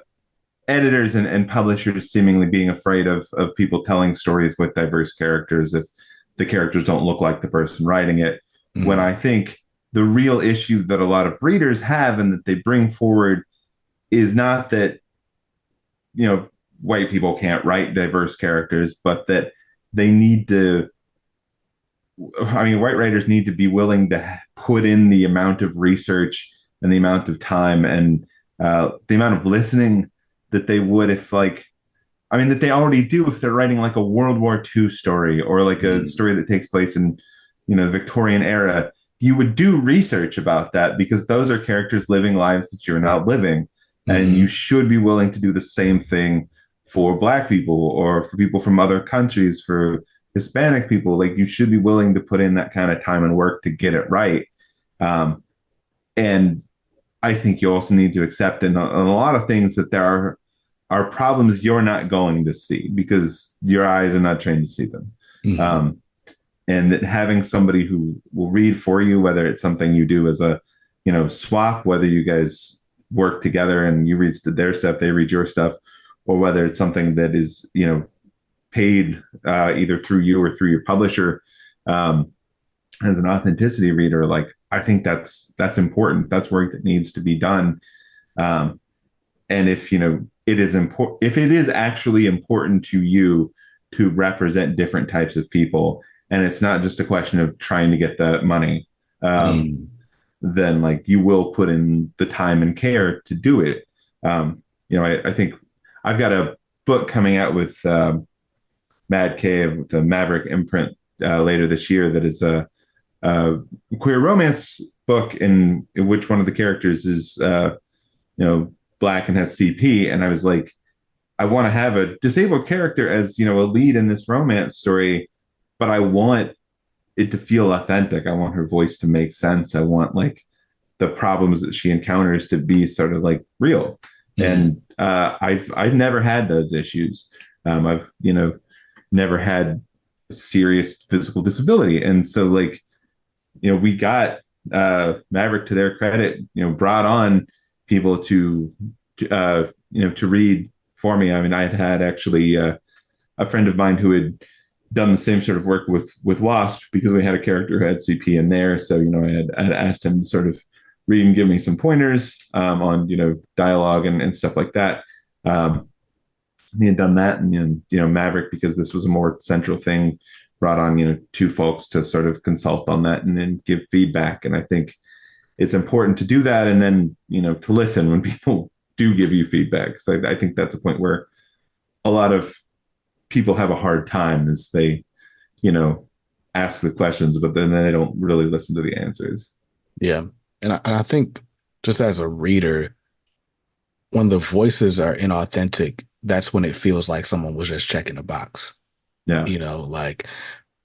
editors and publishers seemingly being afraid of people telling stories with diverse characters if the characters don't look like the person writing it. When mm, I think the real issue that a lot of readers have and that they bring forward is not that, you know, white people can't write diverse characters, but that they need to, I mean, white writers need to be willing to put in the amount of research and the amount of time and the amount of listening that they would if, like, I mean, that they already do if they're writing like a World War II story or like a mm, story that takes place in, you know, the Victorian era. You would do research about that because those are characters living lives that you're not living. And you mm, should be willing to do the same thing for Black people or for people from other countries, for Hispanic people. Like, you should be willing to put in that kind of time and work to get it right. Um, and I think you also need to accept in a lot of things that there are problems you're not going to see because your eyes are not trained to see them. mm, Um, and that having somebody who will read for you, whether it's something you do as a, you know, swap, whether you guys work together and you read their stuff, they read your stuff, or whether it's something that is, you know, paid either through you or through your publisher, um, as an authenticity reader, like I think that's important. That's work that needs to be done. Um, and if, you know, it is important, if it is actually important to you to represent different types of people, and it's not just a question of trying to get the money, um, mm, then like you will put in the time and care to do it. You know, I think I've got a book coming out with Mad Cave, the Maverick imprint, later this year, that is a queer romance book in which one of the characters is you know, Black and has CP. And I was like, I want to have a disabled character as, you know, a lead in this romance story, but I want it to feel authentic. I want her voice to make sense. I want like the problems that she encounters to be sort of like real. Mm-hmm. And I've never had those issues. I've never had serious physical disability, and so like we got Maverick, to their credit, brought on people to read for me. I mean, I had actually a friend of mine who had done the same sort of work with Wasp, because we had a character who had CP in there. So I had asked him to sort of read and give me some pointers on dialogue and stuff like that. He had done that, and then Maverick, because this was a more central thing, brought on two folks to sort of consult on that and then give feedback. And I think it's important to do that, and then to listen when people do give you feedback. So I think that's a point where a lot of people have a hard time, is they ask the questions, but then they don't really listen to the answers. Yeah. And I think just as a reader, when the voices are inauthentic, that's when it feels like someone was just checking a box, Yeah. like,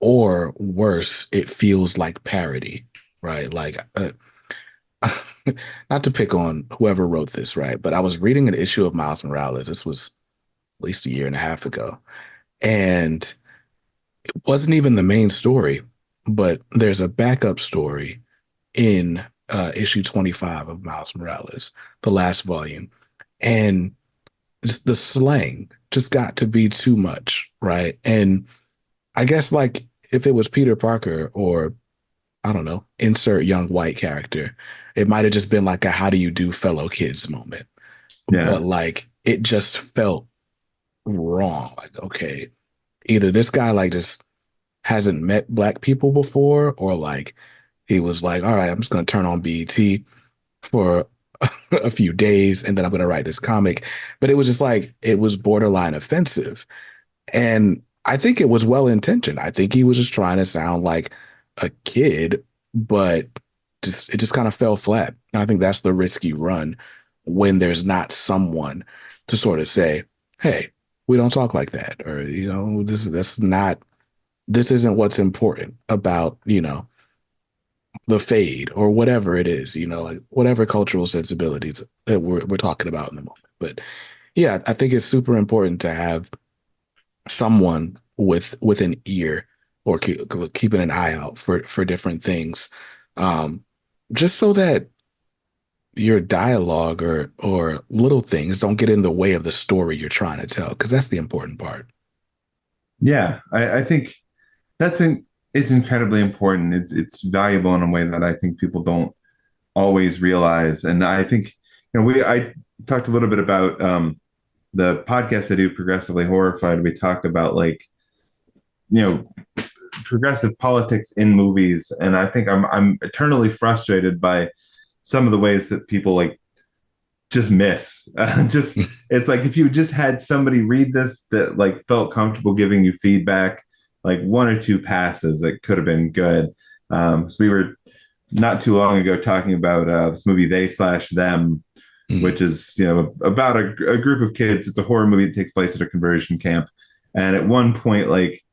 or worse, it feels like parody, right? Like, not to pick on whoever wrote this, right? But I was reading an issue of Miles Morales. This was at least a year and a half ago. And it wasn't even the main story, but there's a backup story in issue 25 of Miles Morales, the last volume. And just the slang just got to be too much, right? And I guess like if it was Peter Parker, or I don't know, insert young white character, it might have just been like a how do you do fellow kids moment. Yeah. But like it just felt wrong. Like, okay, either this guy like just hasn't met black people before, or like he was like, all right, I'm just gonna turn on BET for a few days and then I'm gonna write this comic. But it was just like it was borderline offensive. And I think it was well intentioned. I think he was just trying to sound like a kid, but it just kind of fell flat. And I think that's the risk you run when there's not someone to sort of say, "Hey, we don't talk like that," or this isn't what's important about the fade or whatever it is, like whatever cultural sensibilities that we're talking about in the moment. But yeah, I think it's super important to have someone with an ear, or keeping an eye out for different things, um, just so that your dialogue or little things don't get in the way of the story you're trying to tell, because that's the important part. Yeah. I think that's it's incredibly important. It's valuable in a way that I think people don't always realize. And I think I talked a little bit about the podcast I do, Progressively Horrified. We talk about like progressive politics in movies, and I think I'm eternally frustrated by some of the ways that people like just miss. Just it's like if you just had somebody read this that like felt comfortable giving you feedback, like one or two passes, it could have been good. So we were not too long ago talking about this movie They/Them, Mm. which is about a group of kids. It's a horror movie that takes place at a conversion camp, and at one point, like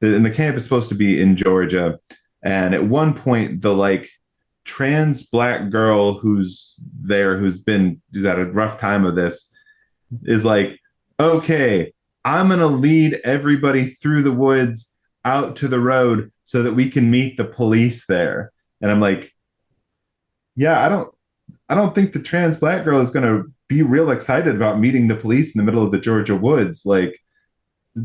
and the camp is supposed to be in Georgia, and at one point the like trans black girl who's there, who's at a rough time of this, is like, okay, I'm gonna lead everybody through the woods out to the road so that we can meet the police there. And I'm like, yeah, I don't think the trans black girl is gonna be real excited about meeting the police in the middle of the Georgia woods. Like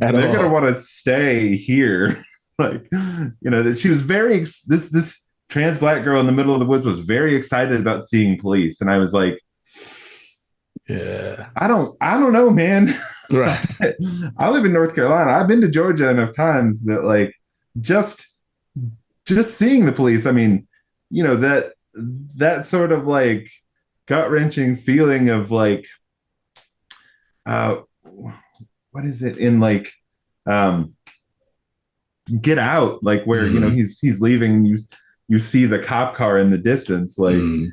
At they're gonna all. want to stay here. Like, that she was this trans black girl in the middle of the woods was very excited about seeing police. And I was like, Yeah. I don't know, man. Right. I live in North Carolina. I've been to Georgia enough times that like just seeing the police, I mean, that sort of like gut-wrenching feeling of like uh what is it in like um Get Out, like where Mm-hmm. he's leaving and you see the cop car in the distance, like Mm-hmm.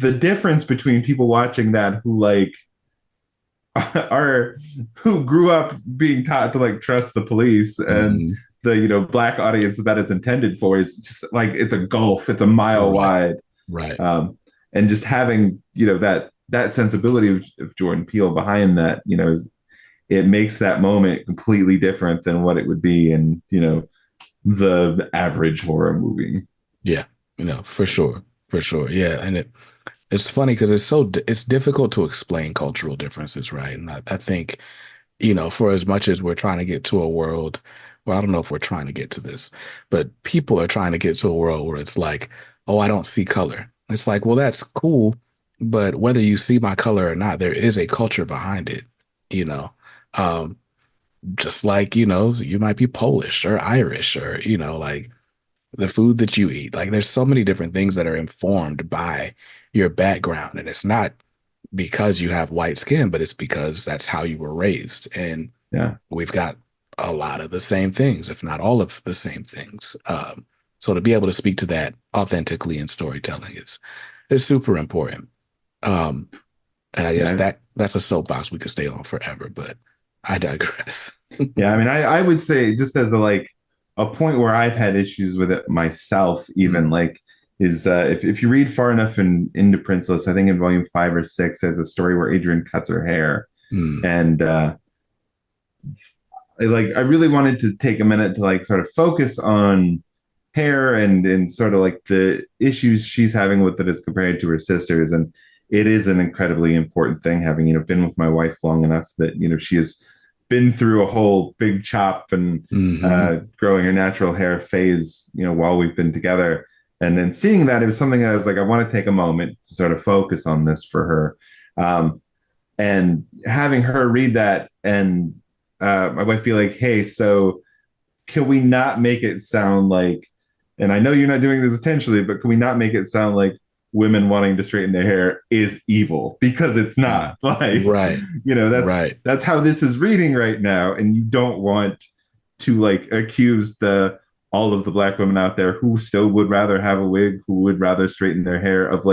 the difference between people watching that who like are who grew up being taught to like trust the police, and Mm-hmm. the black audience that is intended for is just like it's a gulf, it's a mile Right. wide. Right. And just having that that sensibility of Jordan Peele behind that, it makes that moment completely different than what it would be in, the average horror movie. Yeah, for sure, for sure. Yeah, and it's funny because it's difficult to explain cultural differences, right? And I think, for as much as we're trying to get to a world, well, I don't know if we're trying to get to this, but people are trying to get to a world where it's like, oh, I don't see color. It's like, well, that's cool, but whether you see my color or not, there is a culture behind it, you know. Um, just like, you might be Polish or Irish or, like the food that you eat. Like there's so many different things that are informed by your background. And it's not because you have white skin, but it's because that's how you were raised. And Yeah. we've got a lot of the same things, if not all of the same things. So to be able to speak to that authentically in storytelling is super important. Um, and I guess Yeah. that's a soapbox we could stay on forever, but I digress. Yeah. I mean, I would say just as a point where I've had issues with it myself, even Mm, like is if you read far enough into Princeless, I think in volume 5 or 6, there's a story where Adrian cuts her hair. mm, And I really wanted to take a minute to sort of focus on hair and sort of like the issues she's having with it as compared to her sisters. And it is an incredibly important thing, having been with my wife long enough that she has been through a whole big chop and hmm growing her natural hair phase while we've been together. And then seeing that, it was something I was like, I want to take a moment to sort of focus on this for her. And having her read that, and my wife be like, hey, so can we not make it sound like, and I know you're not doing this intentionally, but can we not make it sound like women wanting to straighten their hair is evil? Because it's not. Like, Right, right. that's how this is reading right now. And you don't want to accuse the all of the black women out there who still would rather have a wig, who would rather straighten their hair, of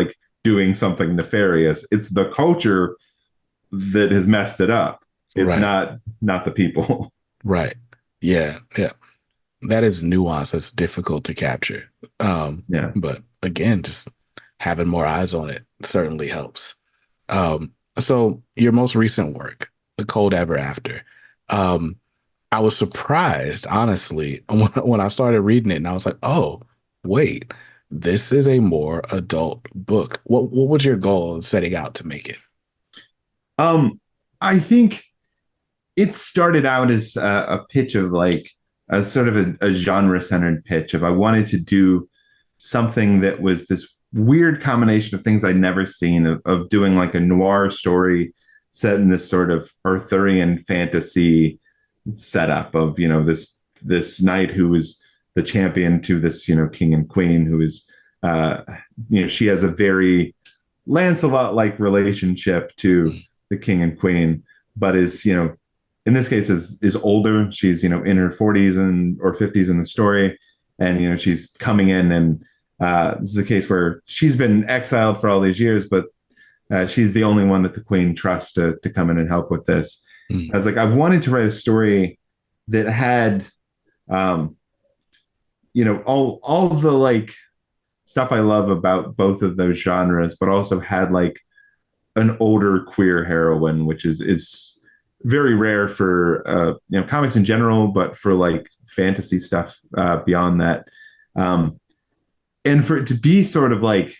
doing something nefarious. It's the culture that has messed it up. It's Right. not the people. Right. Yeah. Yeah. That is nuance that's difficult to capture. Yeah. But again, just having more eyes on it certainly helps. So your most recent work, The Cold Ever After, um, I was surprised, honestly, when I started reading it, and I was like, oh, wait, this is a more adult book. What was your goal in setting out to make it? I think it started out as a pitch of a sort of a genre centered pitch of I wanted to do something that was this weird combination of things I'd never seen, of doing like a noir story set in this sort of Arthurian fantasy setup of this knight who is the champion to this king and queen who is uh she has a very Lancelot like relationship to Mm, the king and queen, but is in this case is older. She's in her 40s and or 50s in the story, and she's coming in, and this is a case where she's been exiled for all these years, but she's the only one that the queen trusts to come in and help with this. I mm, was like, I've wanted to write a story that had um all the stuff I love about both of those genres, but also had an older queer heroine, which is very rare for comics in general, but for fantasy stuff beyond that. Um, and for it to be sort of it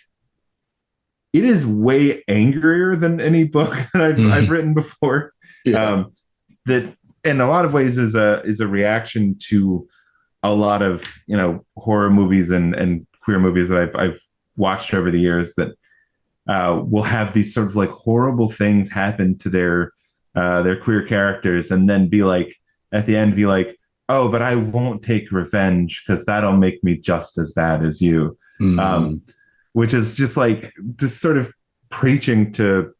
is way angrier than any book that I've mm. written before. Yeah. Um, that in a lot of ways is a reaction to a lot of horror movies and queer movies that I've watched over the years that will have these sort of horrible things happen to their queer characters, and then be like at the end be like, oh, but I won't take revenge because that'll make me just as bad as you. Mm, um, which is just this sort of preaching to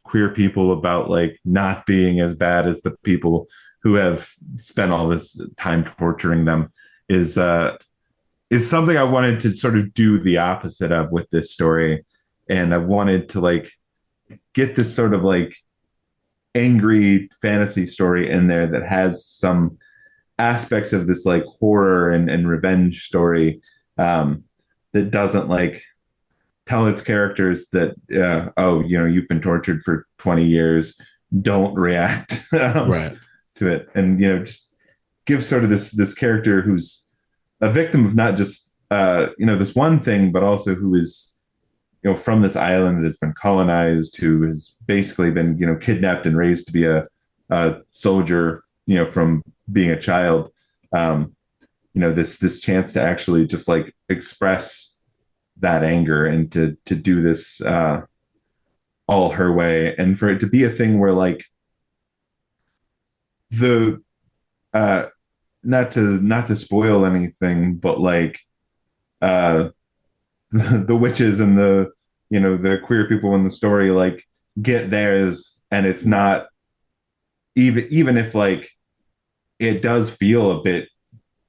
queer people about not being as bad as the people who have spent all this time torturing them is something I wanted to sort of do the opposite of with this story. And I wanted to get this sort of angry fantasy story in there that has some aspects of this horror and revenge story, that doesn't tell its characters that, oh, you've been tortured for 20 years, don't react Right. to it. And, just give sort of this character who's a victim of not just, this one thing, but also who is, from this island that has been colonized, who has basically been, kidnapped and raised to be a soldier, from being a child. This chance to actually just like express that anger and to do this all her way, and for it to be a thing where like the uh not to spoil anything, but like uh the witches and the queer people in the story like get theirs, and it's not, even if like it does feel a bit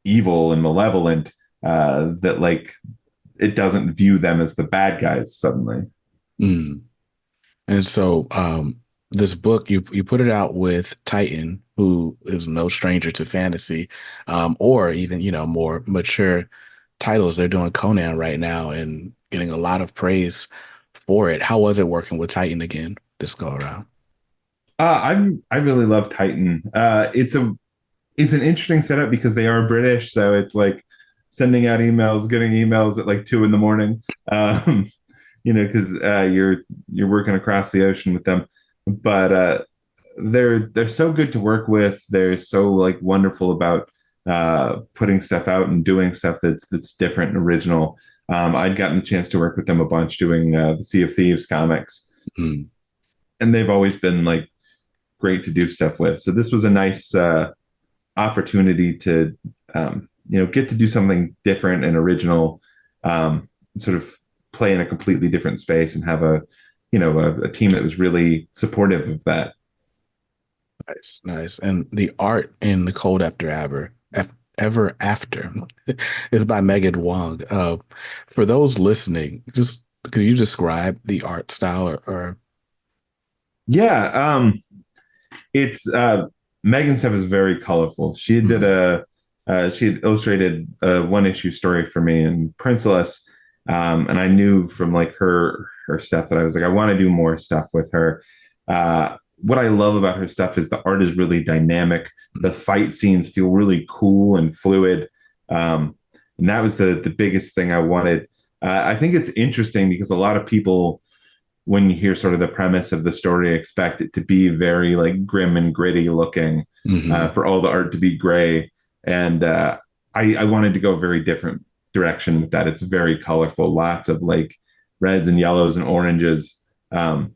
evil and malevolent, that like it doesn't view them as the bad guys suddenly. Mm. And so this book you put it out with Titan, who is no stranger to fantasy, or even, more mature titles. They're doing Conan right now and getting a lot of praise for it. How was it working with Titan again this go around? I really love Titan. It's an interesting setup because they are British, so it's like sending out emails, getting emails at like 2 in the morning. Um, because you're working across the ocean with them, but they're so good to work with. They're so like wonderful about putting stuff out and doing stuff that's different and original. I'd gotten the chance to work with them a bunch doing the Sea of Thieves comics, Mm. and they've always been like great to do stuff with. So this was a nice opportunity to get to do something different and original, sort of play in a completely different space and have a team that was really supportive of that. Nice, nice. And the art in The Cold After Ever After is by Megan Wong. For those listening, just could you describe the art style or Yeah, it's Megan's stuff is very colorful. Mhm. She had illustrated a one issue story for me in Princeless, and I knew from like her stuff that I was like, I want to do more stuff with her. What I love about her stuff is the art is really dynamic. The fight scenes feel really cool and fluid, and that was the biggest thing I wanted. I think it's interesting because a lot of people, when you hear sort of the premise of the story, expect it to be very like grim and gritty looking, Mhm. for all the art to be gray. And I wanted to go a very different direction with that. It's very colorful, lots of like reds and yellows and oranges. And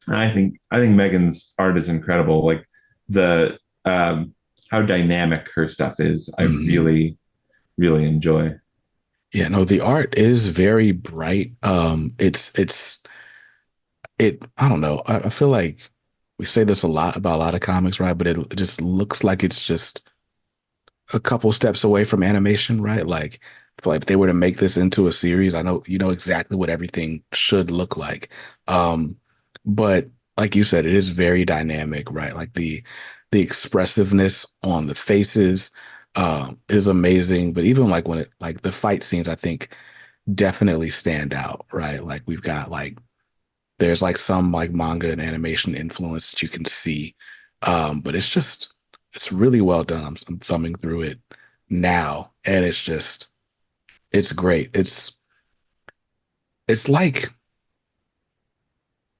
I think Megan's art is incredible. Like the how dynamic her stuff is, I Mhm. really really enjoy. Yeah, no, the art is very bright. I don't know. I feel like we say this a lot about a lot of comics, right? But it just looks like it's just a couple steps away from animation, right? Like, I feel like if they were to make this into a series, I know you know exactly what everything should look like. Um, but like you said, it is very dynamic, right? Like the expressiveness on the faces is amazing. But even like when it like the fight scenes, I think definitely stand out, right? Like we've got like there's like some like manga and animation influence that you can see. But it's really well done. I'm thumbing through it now and it's great. It's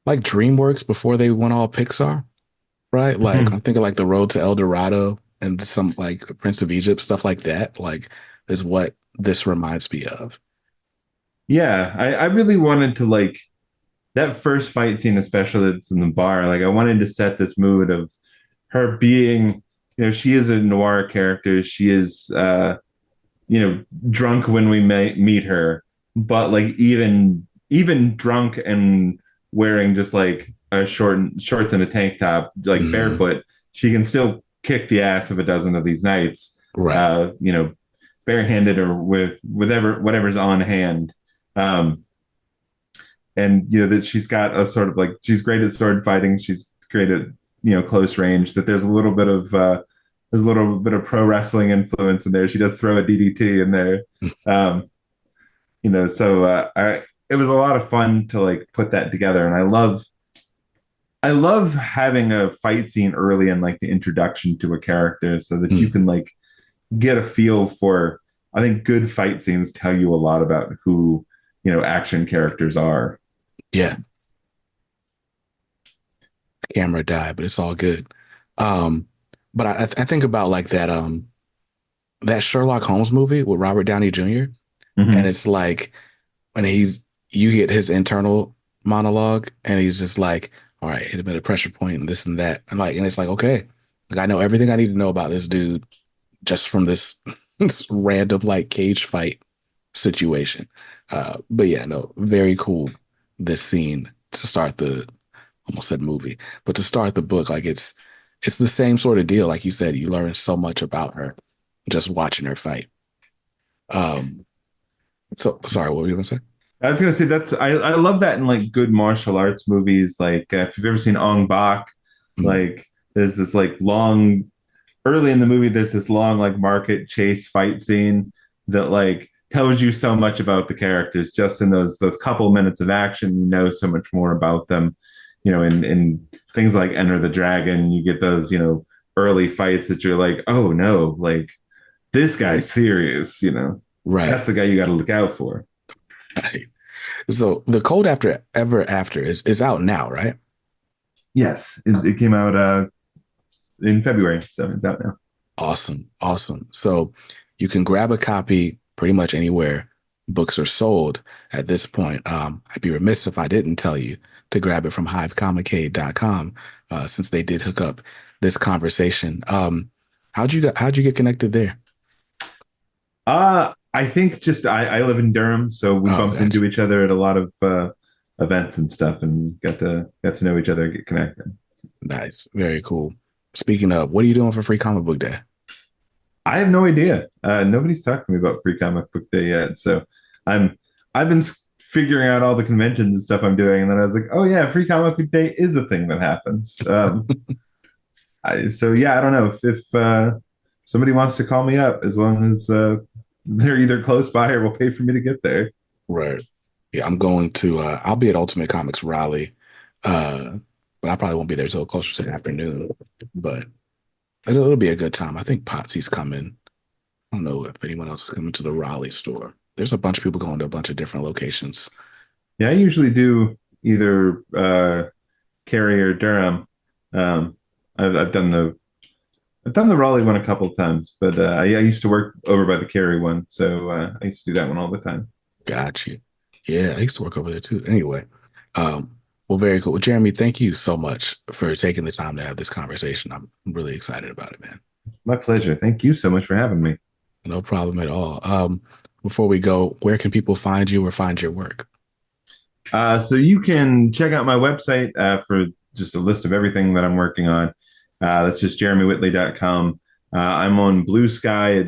like DreamWorks before they went all Pixar, right? Like I'm thinking like The Road to El Dorado and some like Prince of Egypt, stuff like that, like is what this reminds me of. Yeah, I really wanted to like that first fight scene, especially that's in the bar. Like I wanted to set this mood of her being, she is a noir character. She is, drunk when we meet her, but like even drunk and wearing just like a shorts and a tank top, like Mhm. barefoot, she can still kick the ass of a dozen of these knights. Right. Uh, you know, barehanded or with whatever's on hand. Um, and that she's got a sort of like she's great at sword fighting. She's great at close range. That there's a little bit of pro wrestling influence in there. She does throw a DDT in there. Um, so it was a lot of fun to like put that together, and I love having a fight scene early in like the introduction to a character so that you Mm, can like get a feel for. I think good fight scenes tell you a lot about who, action characters are. yeah, camera died, but it's all good. Um, but I think about like that Sherlock Holmes movie with Robert Downey Jr. And Hmm. it's like when you get his internal monologue and he's just like, all right, hit him at a pressure point and this and that. And it's like, okay, like I know everything I need to know about this dude just from this, this random like cage fight situation. But yeah, no, very cool. This scene to start the almost said movie, but to start the book, like it's the same sort of deal. Like you said, you learn so much about her just watching her fight. Um, so sorry, what were you gonna say? I was gonna say I love that in like good martial arts movies. Like if you've ever seen Ong Bak, Mm, like there's this like long early in the movie. There's this long like market chase fight scene that like tells you so much about the characters just in those couple minutes of action. You know so much more about them. In things like Enter the Dragon, you get those early fights that you're like, oh no, like this guy's serious. right. That's the guy you got to look out for. Right. So the Cold After Ever After is out now, right? Yes, it came out in February, so it's out now. Awesome. Awesome. So you can grab a copy pretty much anywhere books are sold at this point. I'd be remiss if I didn't tell you to grab it from hivecomiccade.com, since they did hook up this conversation. How'd you get connected there? I think just I live in Durham, so we Oh, bumped gotcha. into each other at a lot of events and stuff, and got to know each other, get connected. Nice. Very cool. Speaking of, what are you doing for Free Comic Book Day? I have no idea. Nobody's talked to me about Free Comic Book Day yet, so I'm I've been figuring out all the conventions and stuff I'm doing, and then I was like, oh yeah, Free Comic Book Day is a thing that happens. So yeah, I don't know if somebody wants to call me up, as long as they're either close by or will pay for me to get there. Right. Yeah, I'm going to I'll be at Ultimate Comics Raleigh. Uh but I probably won't be there till closer to the afternoon. But it'll be a good time. I think Potsy's coming. I don't know if anyone else is coming to the Raleigh store. There's a bunch of people going to a bunch of different locations. Yeah, I usually do either Cary or Durham. Um, I've done the Raleigh one a couple of times, but I used to work over by the Cary one, so I used to do that one all the time. Got you. Yeah, I used to work over there too. Anyway, well, very cool. Well, Jeremy, thank you so much for taking the time to have this conversation. I'm really excited about it, man. My pleasure. Thank you so much for having me. No problem at all. Before we go, where can people find you or find your work? So you can check out my website for just a list of everything that I'm working on. That's just jeremywhittley.com. I'm on Blue Sky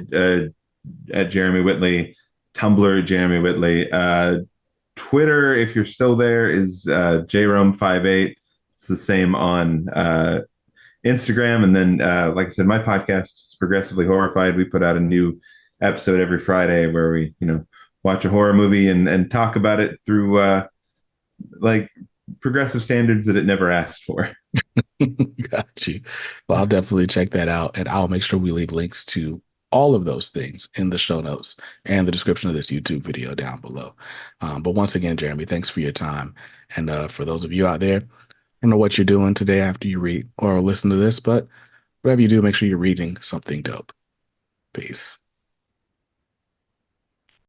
at Jeremy Whitley, Tumblr Jeremy Whitley. Twitter, if you're still there, is jrome58. It's the same on Instagram. And then, like I said, my podcast is Progressively Horrified. We put out a new episode every Friday where we, watch a horror movie and talk about it through like progressive standards that it never asked for. Got you. Well, I'll definitely check that out, and I'll make sure we leave links to all of those things in the show notes and the description of this YouTube video down below. But once again, Jeremy, thanks for your time. And for those of you out there, I don't know what you're doing today after you read or listen to this, but whatever you do, make sure you're reading something dope. Peace.